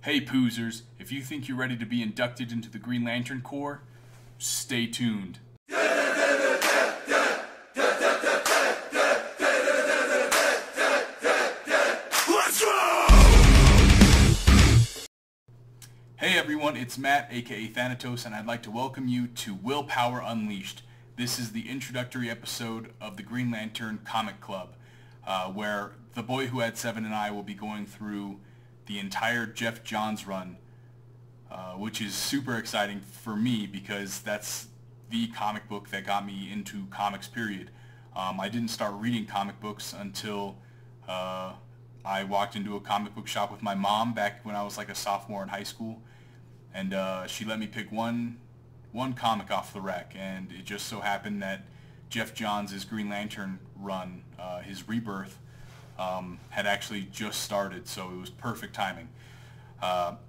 Hey Poozers, if you think you're ready to be inducted into the Green Lantern Corps, stay tuned. Hey everyone, it's Matt, aka Thanatos, and I'd like to welcome you to Willpower Unleashed. This is the introductory episode of the Green Lantern Comic Club, where TheBoyWhoHad7 and I will be going through the entire Geoff Johns run, which is super exciting for me because that's the comic book that got me into comics, period. I didn't start reading comic books until I walked into a comic book shop with my mom back when I was like a sophomore in high school, and she let me pick one comic off the rack, and it just so happened that Geoff Johns' Green Lantern run, his Rebirth, had actually just started, so it was perfect timing.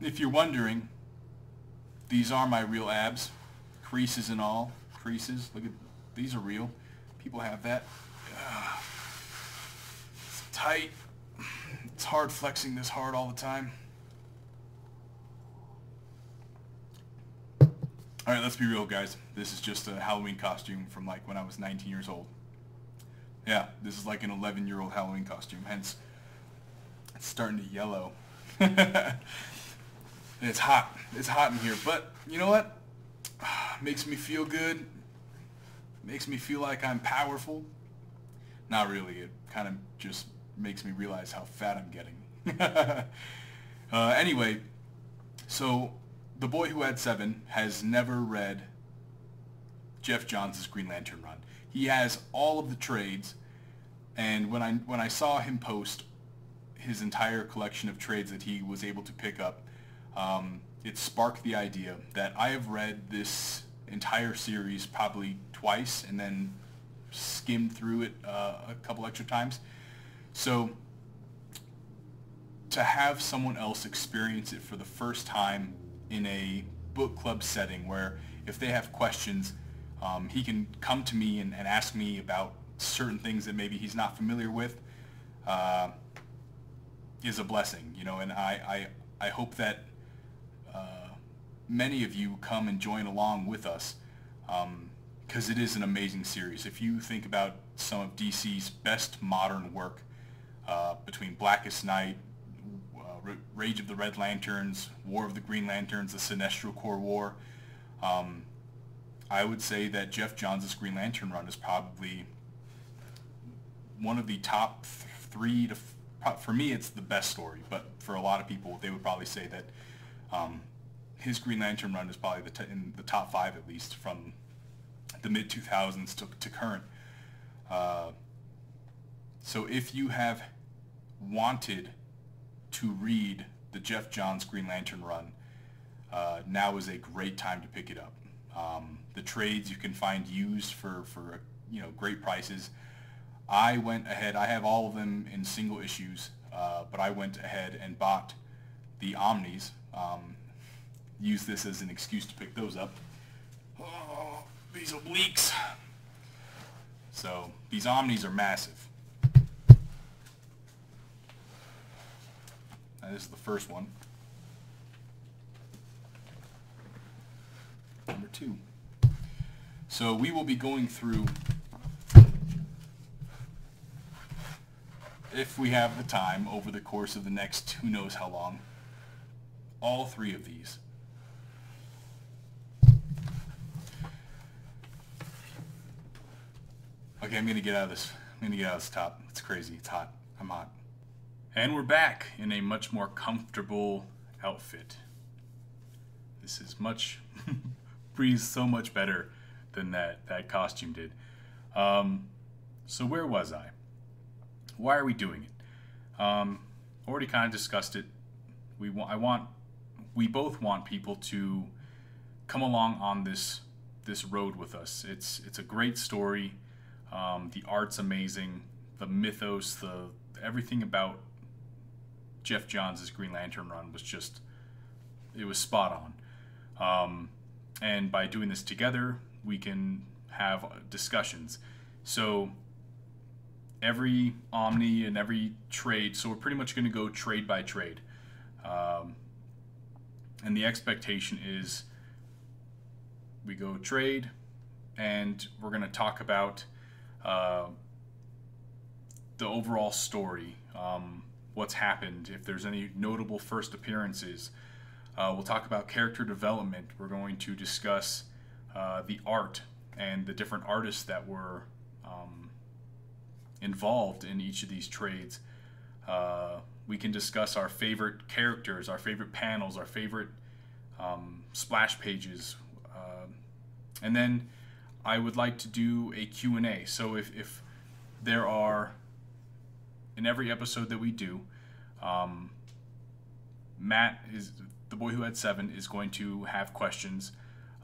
If you're wondering, these are my real abs, creases and all. Creases, look at, these are real. People have that. It's tight. It's hard flexing this hard all the time. Alright, let's be real, guys. This is just a Halloween costume from like when I was 19 years old. Yeah, this is like an 11-year-old Halloween costume, hence it's starting to yellow. And it's hot. It's hot in here, but you know what? Makes me feel good. Makes me feel like I'm powerful. Not really. It kind of just makes me realize how fat I'm getting. Anyway, so TheBoyWhoHad7 has never read Geoff Johns' Green Lantern run. He has all of the trades, and when I saw him post his entire collection of trades that he was able to pick up, it sparked the idea that I have read this entire series probably twice and then skimmed through it a couple extra times. So to have someone else experience it for the first time in a book club setting where if they have questions, he can come to me and ask me about certain things that maybe he's not familiar with, is a blessing, you know, and I hope that many of you come and join along with us, because it is an amazing series. If you think about some of DC's best modern work, between Blackest Night, Rage of the Red Lanterns, War of the Green Lanterns, the Sinestro Corps War, I would say that Geoff Johns' Green Lantern run is probably one of the top three to, for me it's the best story, but for a lot of people they would probably say that his Green Lantern run is probably in the top five at least from the mid-2000s to current. So if you have wanted to read the Geoff Johns Green Lantern run, now is a great time to pick it up. The trades you can find used for you know, great prices. I went ahead, I have all of them in single issues, but I went ahead and bought the Omnis. Use this as an excuse to pick those up. Oh, these obliques. So these Omnis are massive. Now, this is the first one. Number two. So we will be going through, if we have the time, over the course of the next who knows how long, all three of these. Okay, I'm gonna get out of this. I'm gonna get out of this top. It's crazy. It's hot. I'm hot. And we're back in a much more comfortable outfit. This is much breathes so much better than that costume did. So where was I? Why are we doing it? Already kind of discussed it. We both want people to come along on this road with us. It's a great story. The art's amazing. The mythos, everything about Geoff Johns' Green Lantern run was just, it was spot on. And by doing this together, we can have discussions. So every Omni and every trade, so we're pretty much going to go trade by trade. And the expectation is we go trade, and we're going to talk about the overall story, what's happened, if there's any notable first appearances. We'll talk about character development. We're going to discuss the art and the different artists that were involved in each of these trades. We can discuss our favorite characters, our favorite panels, our favorite splash pages. And then I would like to do a Q&A. So if there are, in every episode that we do, Matt, is TheBoyWhoHad7, is going to have questions,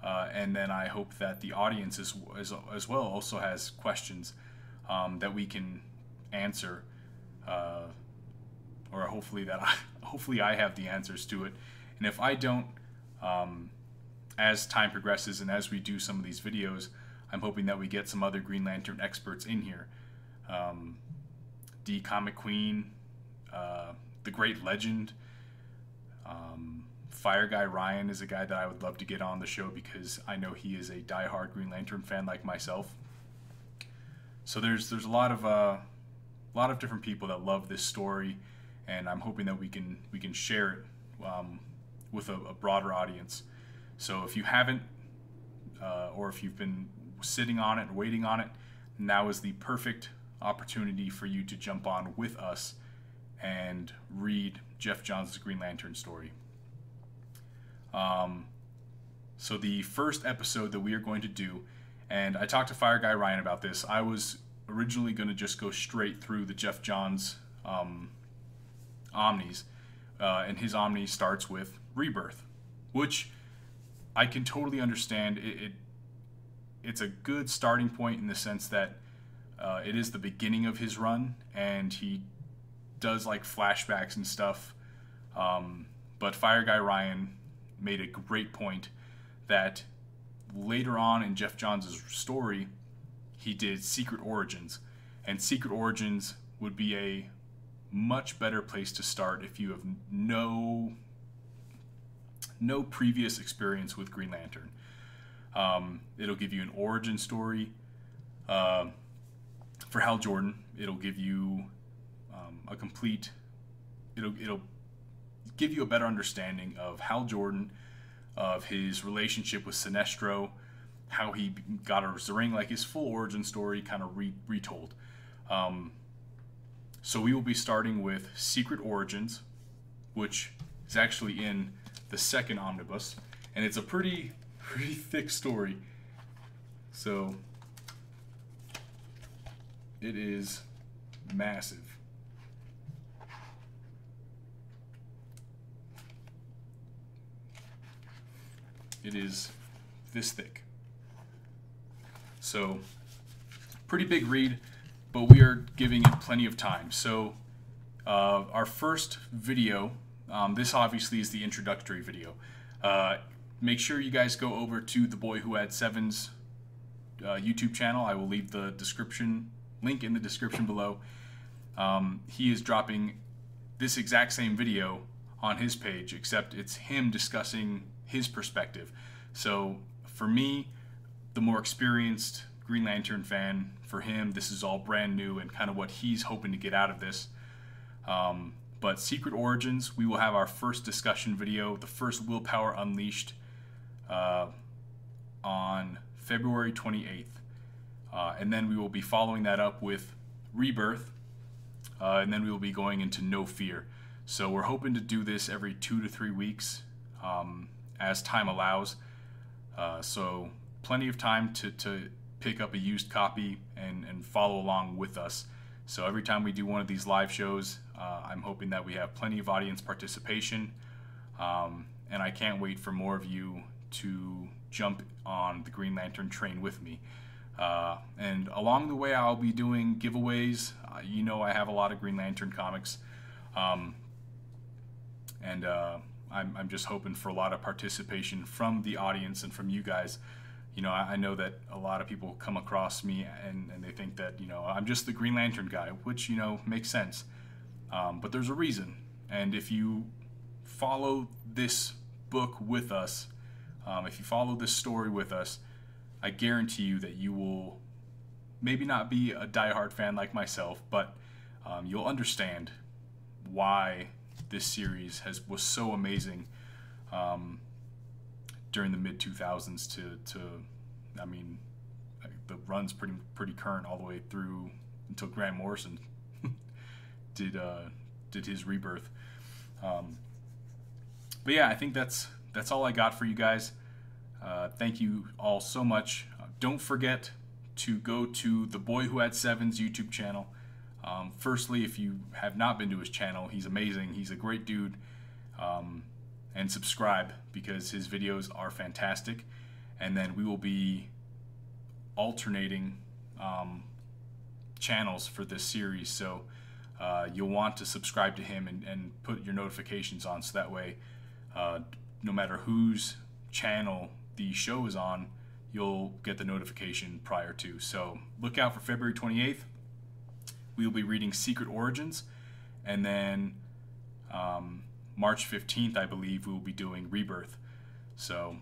and then I hope that the audience as well also has questions that we can answer, or hopefully I have the answers to it. And if I don't, as time progresses and as we do some of these videos, I'm hoping that we get some other Green Lantern experts in here. D Comic Queen, the Great Legend, Fire Guy Ryan is a guy that I would love to get on the show because I know he is a diehard Green Lantern fan like myself. So there's a lot of different people that love this story, and I'm hoping that we can share it with a broader audience. So if you haven't, or if you've been sitting on it and waiting on it, now is the perfect opportunity for you to jump on with us and read Geoff Johns' Green Lantern story. So the first episode that we are going to do, and I talked to Fire Guy Ryan about this, I was originally going to just go straight through the Geoff Johns Omnis, and his Omni starts with Rebirth, which I can totally understand. It's a good starting point in the sense that it is the beginning of his run, and he does like flashbacks and stuff. But Fire Guy Ryan made a great point that later on in Geoff Johns' story, he did Secret Origins, and Secret Origins would be a much better place to start if you have no previous experience with Green Lantern. It'll give you an origin story for Hal Jordan. It'll give you it'll give you a better understanding of Hal Jordan, of his relationship with Sinestro, how he got a ring, like his full origin story kind of retold. So we will be starting with Secret Origins, which is actually in the second omnibus, and it's a pretty thick story. So it is massive. It is this thick. So pretty big read, but we are giving it plenty of time. So our first video, this obviously is the introductory video. Make sure you guys go over to TheBoyWhoHad7's YouTube channel. I will leave the link in the description below. He is dropping this exact same video on his page, except it's him discussing his perspective. So for me, the more experienced Green Lantern fan, for him this is all brand new and kind of what he's hoping to get out of this. But Secret Origins, we will have our first discussion video, the first Willpower Unleashed, on February 28th. And then we will be following that up with Rebirth, and then we will be going into No Fear. So we're hoping to do this every 2 to 3 weeks, as time allows. So plenty of time to pick up a used copy and follow along with us. So every time we do one of these live shows, I'm hoping that we have plenty of audience participation, and I can't wait for more of you to jump on the Green Lantern train with me. And along the way, I'll be doing giveaways. You know, I have a lot of Green Lantern comics, and I'm just hoping for a lot of participation from the audience and from you guys. You know, I know that a lot of people come across me and they think that, you know, I'm just the Green Lantern guy, which, you know, makes sense. But there's a reason. And if you follow this book with us, if you follow this story with us, I guarantee you that you will maybe not be a diehard fan like myself, but you'll understand why this series was so amazing during the mid-2000s to I mean, the run's pretty current all the way through until Grant Morrison did his Rebirth. But yeah, I think that's all I got for you guys. Thank you all so much. Don't forget to go to TheBoyWhoHad7's YouTube channel. Firstly, if you have not been to his channel, he's amazing. He's a great dude. And subscribe, because his videos are fantastic. And then we will be alternating channels for this series, so you'll want to subscribe to him and put your notifications on, so that way no matter whose channel the show is on, you'll get the notification prior to. So look out for February 28th. We will be reading Secret Origins, and then March 15th, I believe, we will be doing Rebirth. So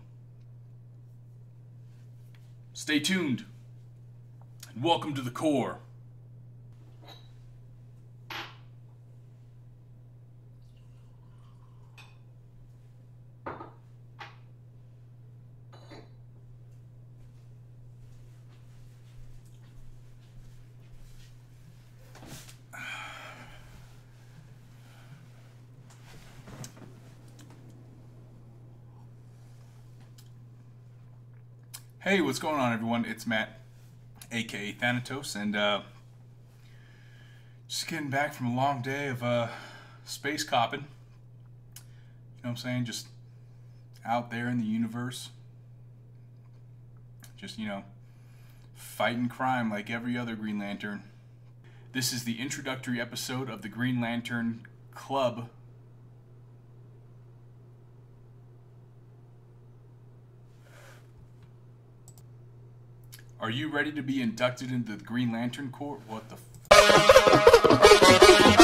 stay tuned, and welcome to the core. Hey, what's going on, everyone? It's Matt, aka Thanatos, and just getting back from a long day of space copping. You know what I'm saying? Just out there in the universe. Just, you know, fighting crime like every other Green Lantern. This is the introductory episode of the Green Lantern Club. Are you ready to be inducted into the Green Lantern Corps? What the f